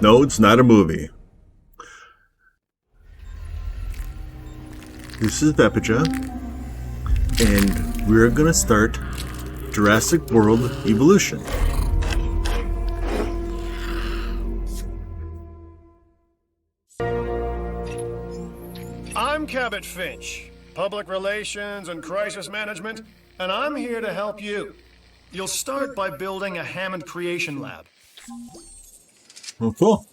No, it's not a movie. This is Vepaja, and we're gonna start Jurassic World Evolution. I'm Cabot Finch, Public Relations and Crisis Management, and I'm here to help you. You'll start by building a Hammond Creation Lab. Oh, cool.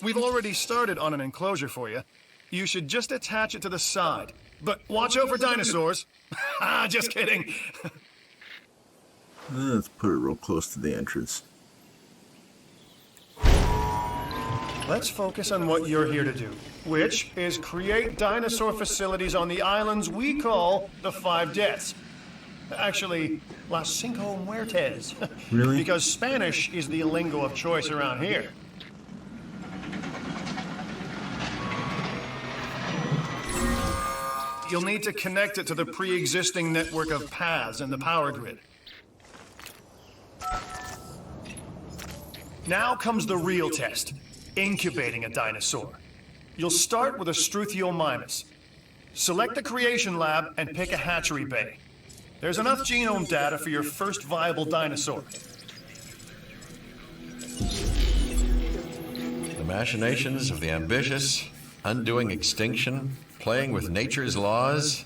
We've already started on an enclosure for you. You should just attach it to the side. But watch out for dinosaurs. Just kidding. Let's put it real close to the entrance. Let's focus on what you're here to do, which is create dinosaur facilities on the islands we call the Five Deaths. Actually, Las Cinco Muertes. Really? Because Spanish is the lingo of choice around here. You'll need to connect it to the pre-existing network of paths in the power grid. Now comes the real test, incubating a dinosaur. You'll start with a Struthiomimus. Select the creation lab and pick a hatchery bay. There's enough genome data for your first viable dinosaur. The machinations of the ambitious, undoing extinction, playing with nature's laws.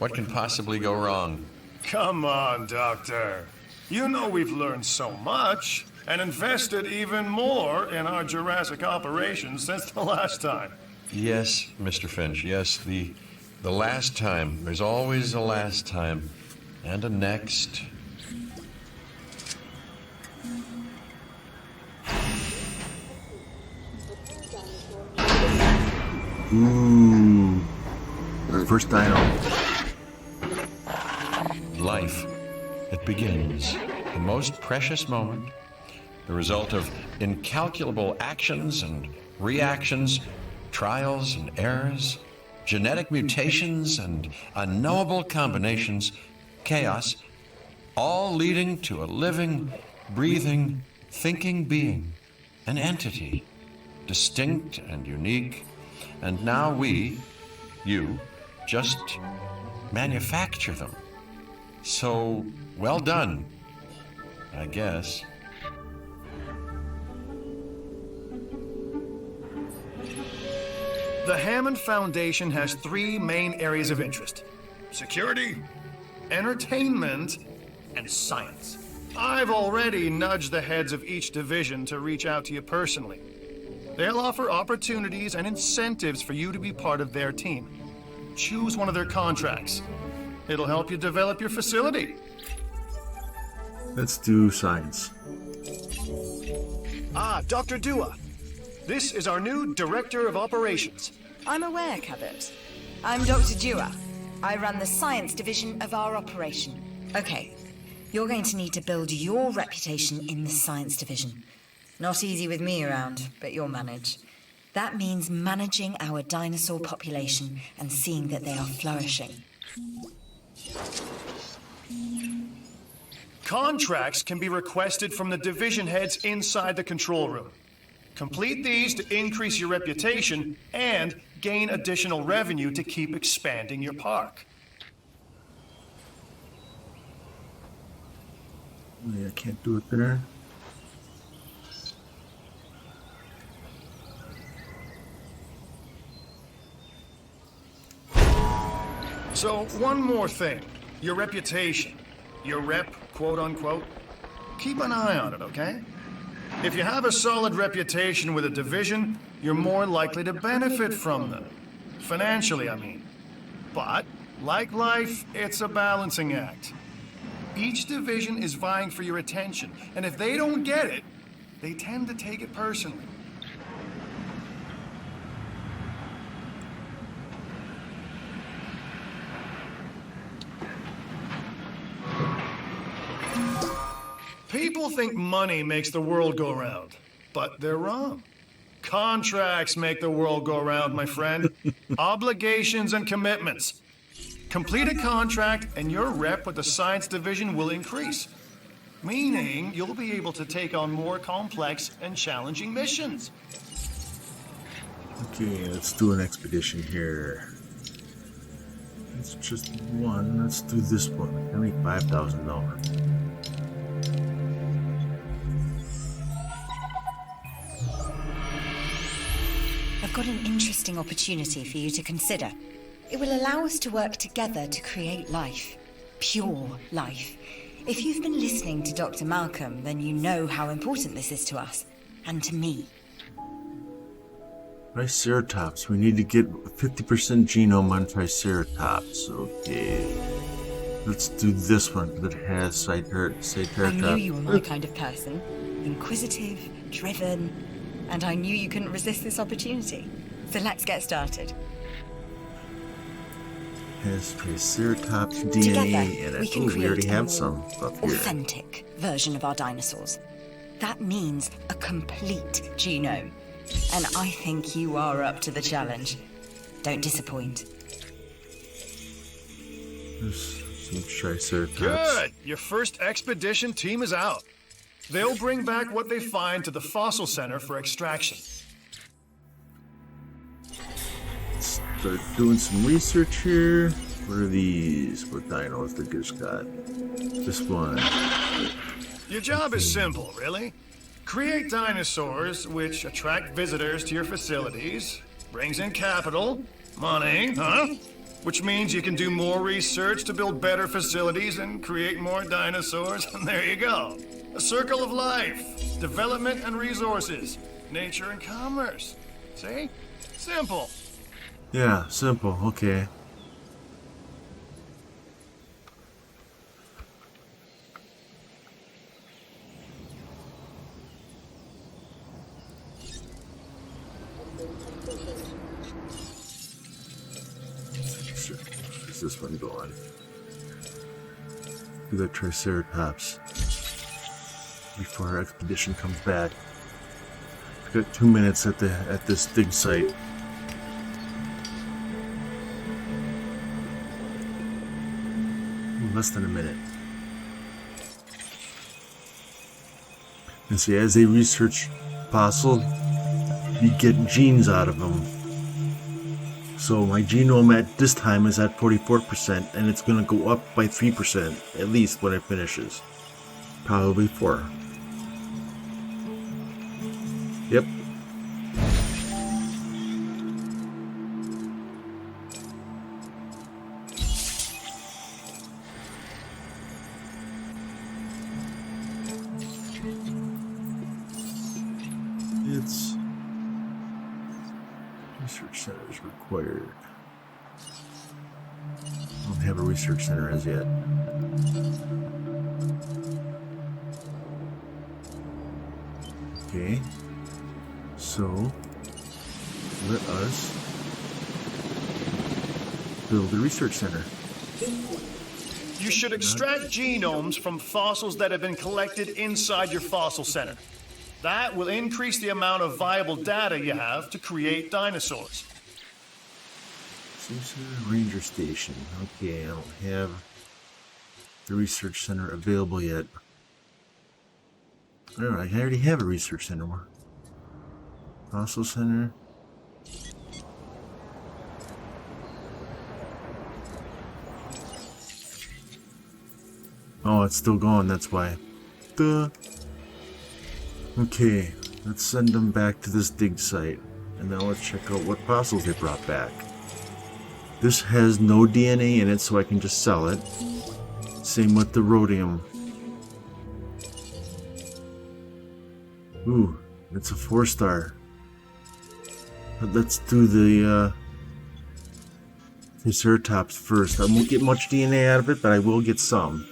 What can possibly go wrong? Come on, Doctor. You know we've learned so much and invested even more in our Jurassic operations since the last time. Yes, Mr. Finch, yes, the last time. There's always a last time. And a next. Ooh. Our first dino. Life. It begins. The most precious moment. The result of incalculable actions and reactions, trials and errors, genetic mutations and unknowable combinations, chaos, all leading to a living, breathing, thinking being, an entity, distinct and unique. And now we, you, just manufacture them. So, well done, I guess. The Hammond Foundation has three main areas of interest: security, entertainment, and science. I've already nudged the heads of each division to reach out to you personally. They'll offer opportunities and incentives for you to be part of their team. Choose one of their contracts. It'll help you develop your facility. Let's do science. Dr. Dua. This is our new Director of Operations. I'm aware, Cabot. I'm Dr. Dua. I run the science division of our operation. Okay, you're going to need to build your reputation in the science division. Not easy with me around, but you'll manage. That means managing our dinosaur population and seeing that they are flourishing. Contracts can be requested from the division heads inside the control room. Complete these to increase your reputation and gain additional revenue to keep expanding your park. I can't do it there. So, one more thing. Your reputation. Your rep, quote unquote. Keep an eye on it, okay? If you have a solid reputation with a division, you're more likely to benefit from them. Financially, I mean. But, like life, it's a balancing act. Each division is vying for your attention, and if they don't get it, they tend to take it personally. People think money makes the world go round, but they're wrong. Contracts make the world go round, my friend. Obligations and commitments. Complete a contract and your rep with the science division will increase. meaning you'll be able to take on more complex and challenging missions. Okay, let's do an expedition here. It's just one. Let's do this one. Only $5,000. I've got an interesting opportunity for you to consider. It will allow us to work together to create life. Pure life. If you've been listening to Dr. Malcolm, then you know how important this is to us. And to me. Triceratops. We need to get 50% genome on Triceratops. Okay. Let's do this one that has Triceratops. I knew you were my kind of person. Inquisitive, driven, and I knew you couldn't resist this opportunity. So let's get started. Has Triceratops DNA Together, in we it. can Oh, we create already a have more some stuff here. authentic version of our dinosaurs. That means a complete genome. And I think you are up to the challenge. Don't disappoint. There's some Triceratops. Good! Your first expedition team is out. They'll bring back what they find to the fossil center for extraction. Start doing some research here. What are these? What dinos that just got? This one. Your job is simple, really. Create dinosaurs which attract visitors to your facilities, brings in capital, money, which means you can do more research to build better facilities and create more dinosaurs, and there you go. A circle of life, development and resources, nature and commerce. See? Simple. Yeah, simple. Okay. Where's this one going? Do the Triceratops before our expedition comes back. We've got 2 minutes at this dig site. Less than a minute. And see, as they research fossil, you get genes out of them. So my genome at this time is at 44%, and it's going to go up by 3% at least when it finishes. Probably 4. Yep. It's research center is required. I don't have a research center as yet. Okay, so let us build a research center. You should extract genomes from fossils that have been collected inside your fossil center. That will increase the amount of viable data you have to create dinosaurs. Ranger Station. Okay, I don't have the research center available yet. Alright, I already have a research center. Fossil center. Oh, it's still going, that's why. Duh. Okay, let's send them back to this dig site. And now let's check out what fossils they brought back. This has no DNA in it, so I can just sell it. Same with the rhodium. Ooh, it's a 4-star. But let's do the Triceratops first. I won't get much DNA out of it, but I will get some.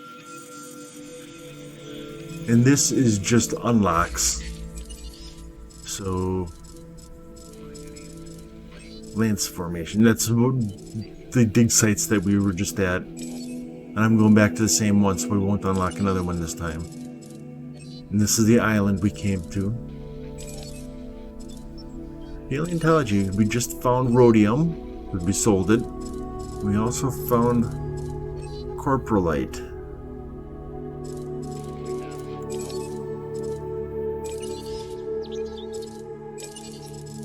And this is just unlocks. So, Lance formation. That's the dig sites that we were just at. And I'm going back to the same one, so we won't unlock another one this time. And this is the island we came to. Paleontology. We just found rhodium. We sold it. We also found corporalite.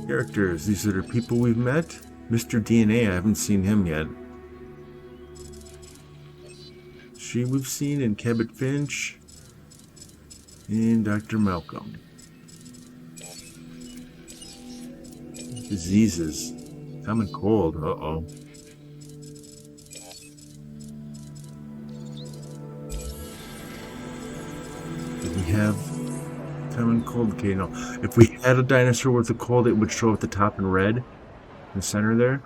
Characters. These are the people we've met. Mr. DNA, I haven't seen him yet. She we've seen, and Cabot Finch. And Dr. Malcolm. Diseases. Common cold. Uh-oh. Do we have common cold? Okay, no. If we had a dinosaur with a cold, it would show at the top in red. In the center there.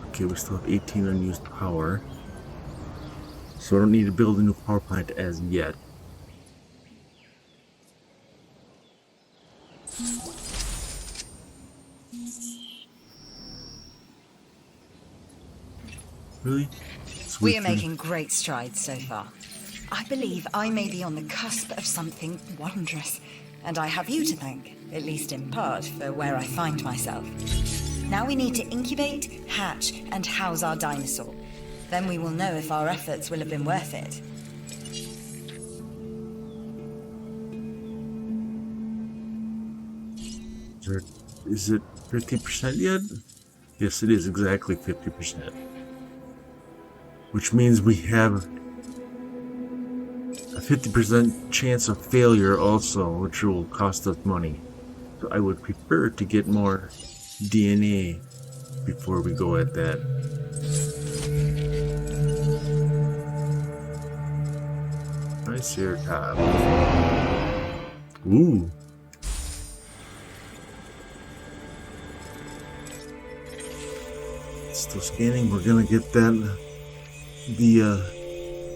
Okay, we still have 18 unused power. So I don't need to build a new power plant as yet. Really? We are making great strides so far. I believe I may be on the cusp of something wondrous, and I have you to thank, at least in part, for where I find myself. Now we need to incubate, hatch, and house our dinosaur. Then we will know if our efforts will have been worth it. Is it 50% yet? Yes, it is exactly 50%. Which means we have a 50% chance of failure also, which will cost us money. So I would prefer to get more DNA before we go at that. Triceratops. Ooh. Still scanning. We're gonna get that. The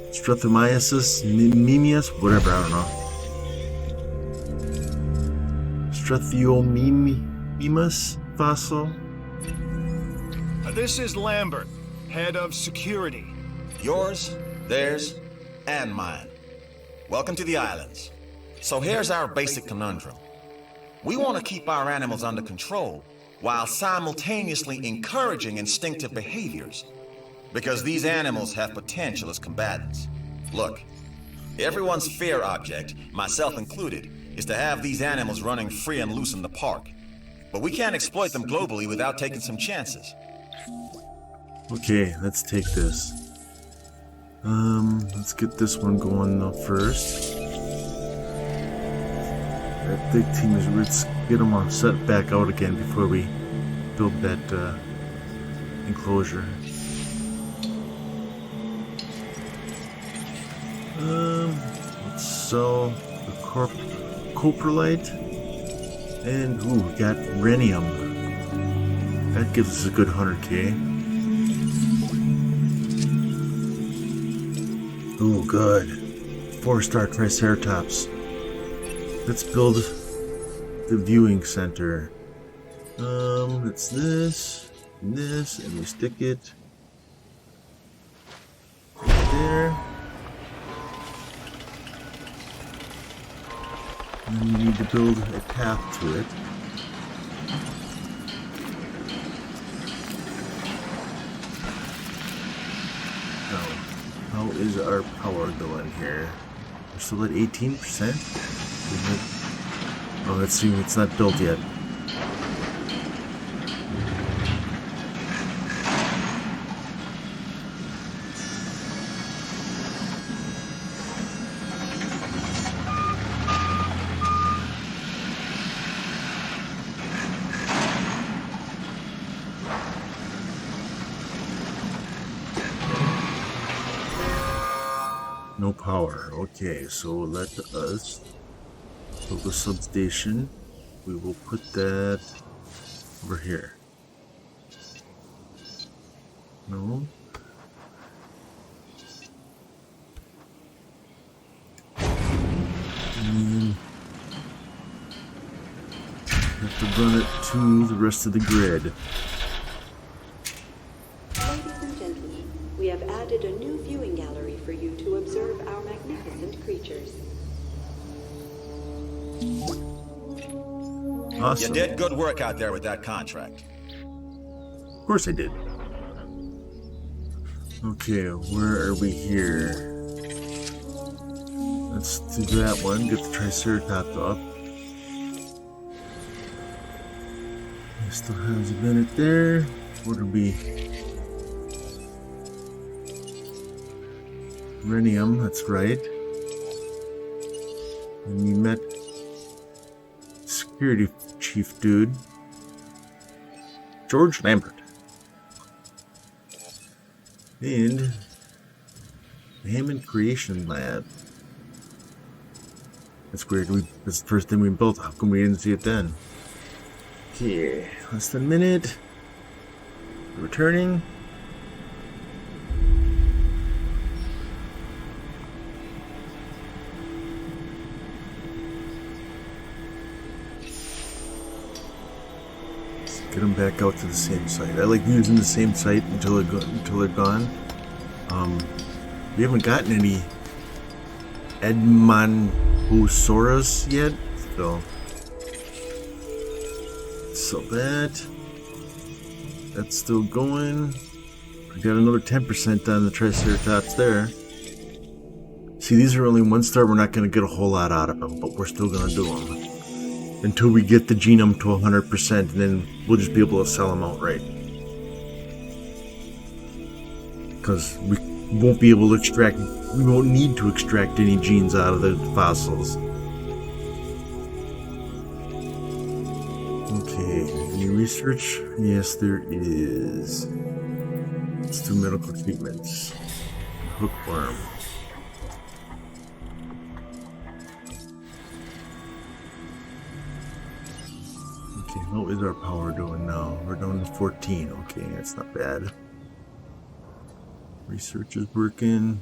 Streptomyces mimius, whatever, I don't know. Streptomyces fossil. This is Lambert, head of security. Yours, theirs, and mine. Welcome to the islands. So here's our basic conundrum. We want to keep our animals under control while simultaneously encouraging instinctive behaviors. Because these animals have potential as combatants. Look, everyone's fear object, myself included, is to have these animals running free and loose in the park. But we can't exploit them globally without taking some chances. Okay, let's take this. Let's get this one going though first. That big team is, let's get them all set back out again before we build that enclosure. Let's sell the coprolite, and ooh, we got rhenium. That gives us a good 100k. Ooh, good. 4-star Triceratops. Let's build the viewing center. It's this, and this, and we stick it right there. And then we need to build a path to it. Now, how is our power going here? We're still at 18%? Oh, let's see, it's not built yet. No power. Okay, so let us build a substation. We will put that over here. No. And have to run it to the rest of the grid. Ladies and gentlemen, we have added a new viewing gallery for you to observe our magnificent creatures. Awesome. You did good work out there with that contract. Of course I did. Okay, where are we here? Let's do that one. Get the Triceratops up. It still has a minute there. What would be? Rhenium, that's right. And we met security chief dude, George Lambert. And the Hammond Creation Lab. That's weird. That's the first thing we built. How come we didn't see it then? Okay, less than a minute. Returning. Let's get them back out to the same site. I like using the same site until they're gone. We haven't gotten any Edmontosaurus yet, so that's still going. We got another 10% on the Triceratops there. See, these are only 1-star. We're not going to get a whole lot out of them, but we're still going to do them until we get the genome to 100%, and then we'll just be able to sell them outright. Because we won't be able to extract, we won't need to extract any genes out of the fossils. Okay, any research? Yes, there is. Let's do medical treatments. Hookworm. Okay, what is our power doing now? We're down to 14. Okay, that's not bad. Research is working.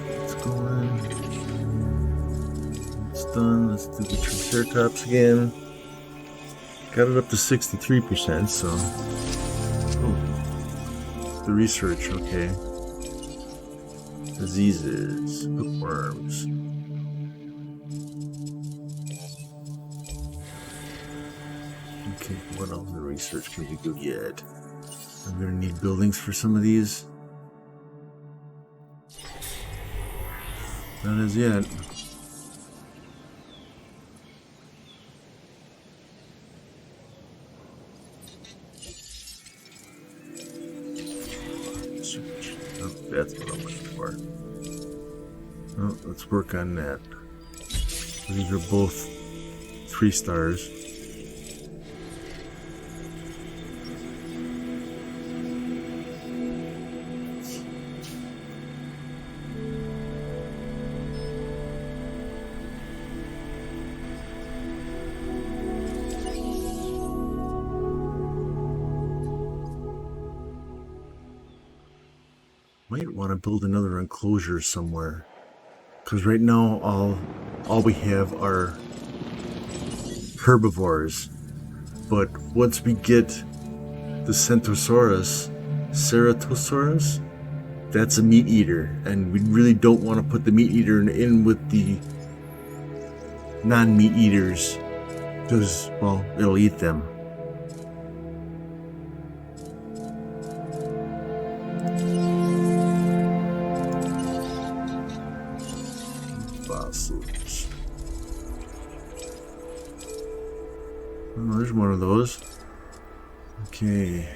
It's going. It's done. Let's do the Triceratops again. Got it up to 63%, so. Oh. The research, okay. Diseases, hookworms. Okay, what else in the research can we do yet? I'm gonna need buildings for some of these. Not as yet. Oh, that's what I'm looking for. Oh, let's work on that. These are both 3 stars. Might want to build another enclosure somewhere, because right now all we have are herbivores. But once we get the Ceratosaurus, that's a meat eater, and we really don't want to put the meat eater in with the non-meat eaters, because, well, it'll eat them. Fossils. Oh, there's one of those. Okay.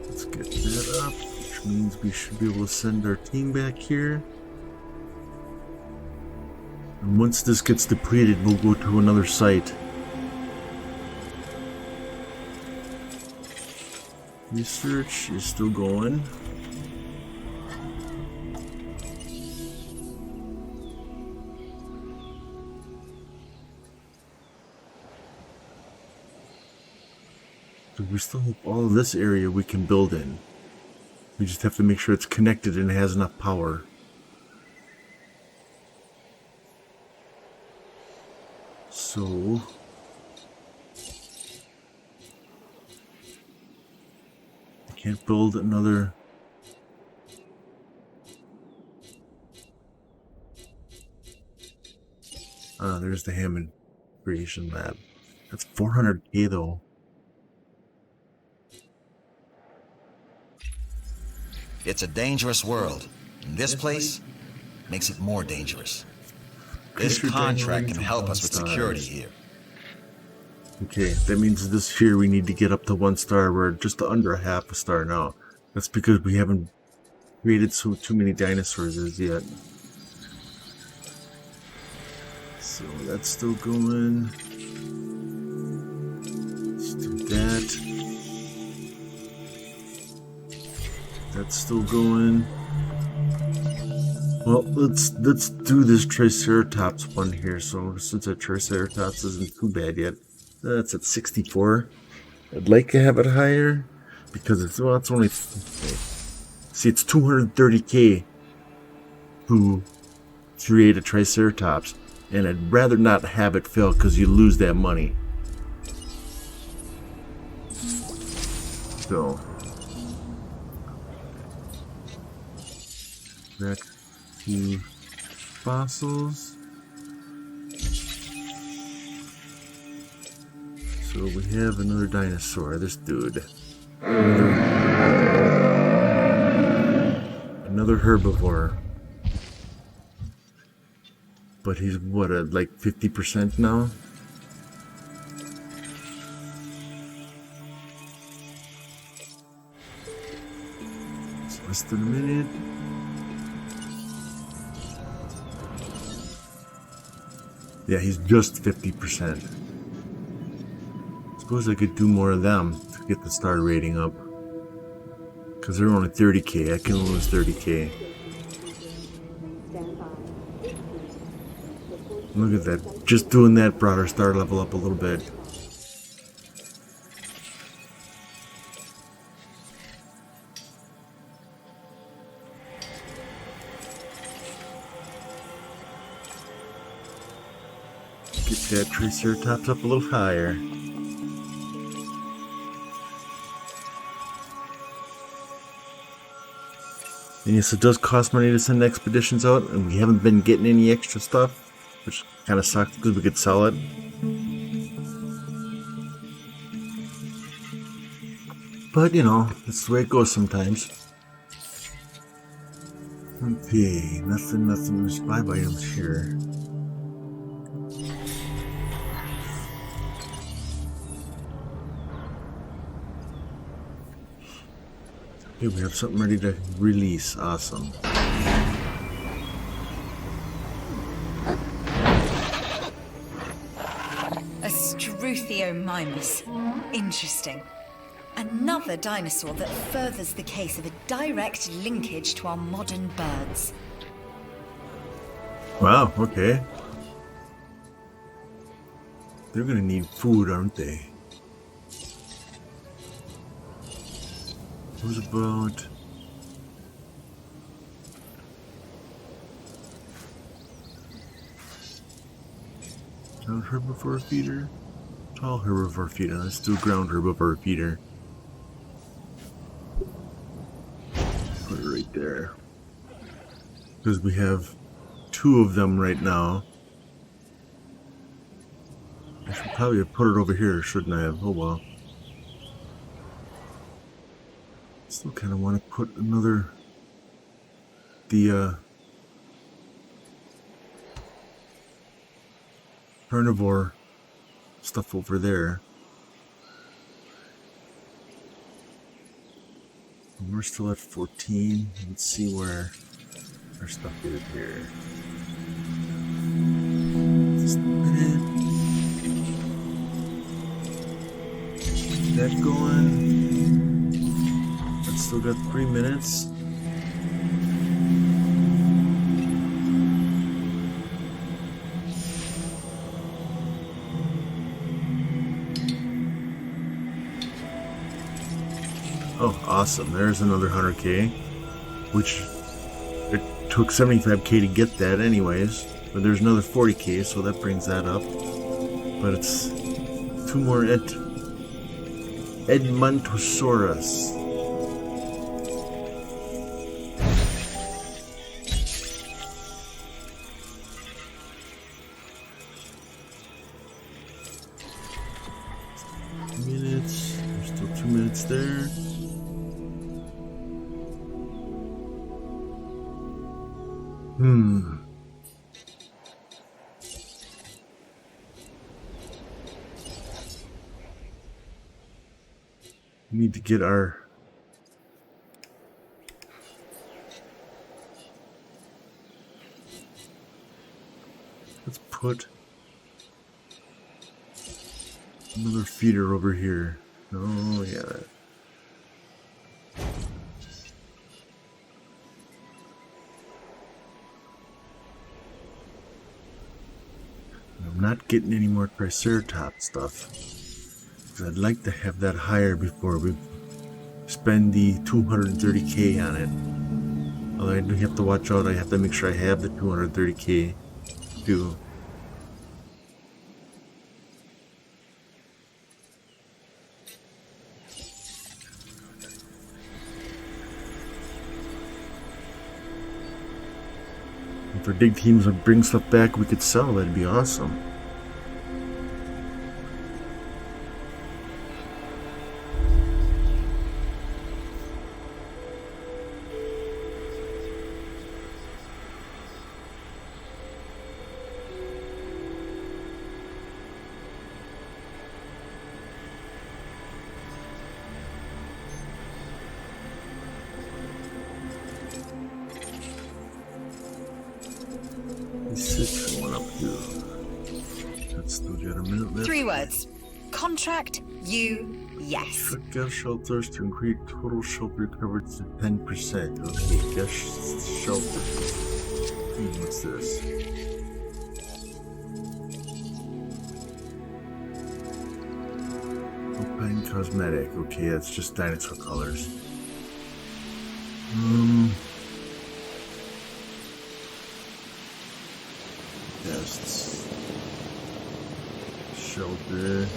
Let's get that up, which means we should be able to send our team back here. And once this gets depleted, we'll go to another site. Research is still going. So we still have all of this area we can build in. We just have to make sure it's connected and has enough power. So I can't build another. Ah, there's the Hammond Creation Lab. That's 400K though. It's a dangerous world, and this place makes it more dangerous. This contract can help us with security here. Okay, that means this here we need to get up to 1 star. We're just under half a star now. That's because we haven't created too many dinosaurs as yet. So that's still going. Let's do that. That's still going. Well, let's do this Triceratops one here. So since that Triceratops isn't too bad yet, that's at 64. I'd like to have it higher because it's only okay. See, it's 230k to create a Triceratops, and I'd rather not have it fail because you lose that money. So back to fossils. So we have another dinosaur, this dude. Another herbivore. But he's what, at like 50% now? It's less than a minute. Yeah, he's just 50%. Suppose I could do more of them to get the star rating up. Because they're only 30k, I can lose 30k. Look at that. Just doing that brought our star level up a little bit. Get that Triceratops up a little higher. And yes, it does cost money to send expeditions out, and we haven't been getting any extra stuff, which kind of sucks because we could sell it. But, you know, that's the way it goes sometimes. Okay, nothing. There's 5 items here. Okay, we have something ready to release. Awesome. A Struthiomimus. Interesting. Another dinosaur that furthers the case of a direct linkage to our modern birds. Wow, okay. They're gonna need food, aren't they? What about... ground herbivore feeder? Tall herbivore feeder. Let's do ground herbivore feeder. Put it right there. Because we have 2 of them right now. I should probably have put it over here, shouldn't I have? Oh well. Still kind of want to put another... carnivore stuff over there. And we're still at 14. Let's see where our stuff is here. Just a minute. Keep that going. I've still got 3 minutes. Oh, awesome. There's another 100k, which it took 75k to get that anyways, but there's another 40k, so that brings that up. But it's 2 more Edmontosaurus. Minutes. There's still 2 minutes there. We need to get our... Let's put another feeder over here. Oh, yeah. I'm not getting any more Triceratops stuff. Because I'd like to have that higher before we spend the 230k on it. Although I do have to watch out, I have to make sure I have the 230k too. If our dig teams would bring stuff back we could sell, that'd be awesome. Six, one up here. That's still got a minute left. 3 words. Contract you yes. For guest shelters to increase total shelter coverage to 10%. Okay, guest shelter. What's this? Alpine cosmetic. Okay, that's just dinosaur colors. Guests. Shelter.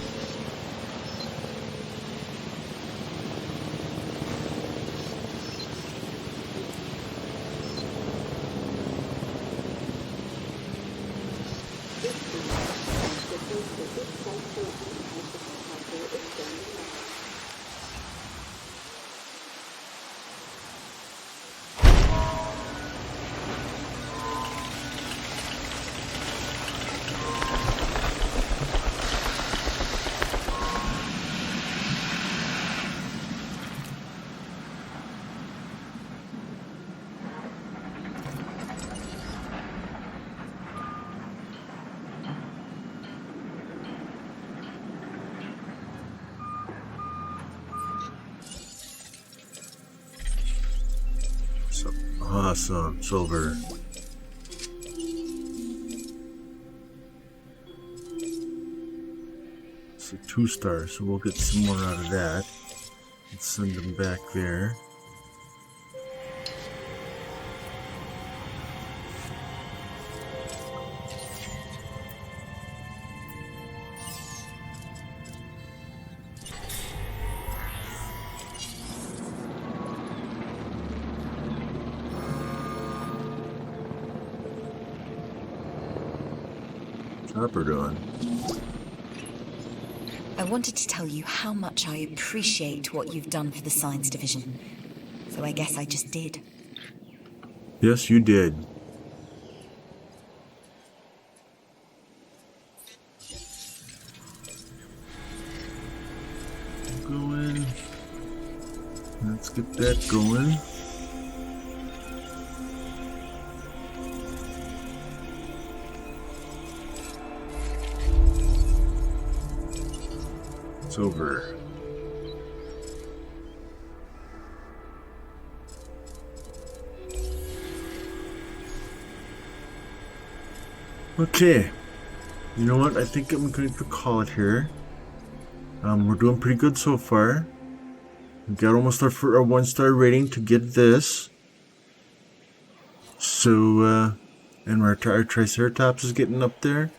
Awesome, silver. It's a 2-star, so we'll get some more out of that. Let's send them back there. Chopper doing? I wanted to tell you how much I appreciate what you've done for the science division. So I guess I just did. Yes, you did. Go in. Let's get that going. It's over. Okay. You know what? I think I'm going to call it here. We're doing pretty good so far. We got almost our 1-star rating to get this. So, and our Triceratops is getting up there.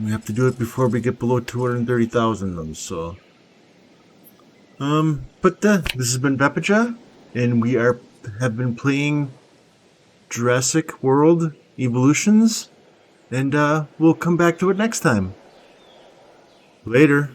We have to do it before we get below 230,000 though, so. This has been Vepaja, and we have been playing Jurassic World Evolutions, and we'll come back to it next time. Later.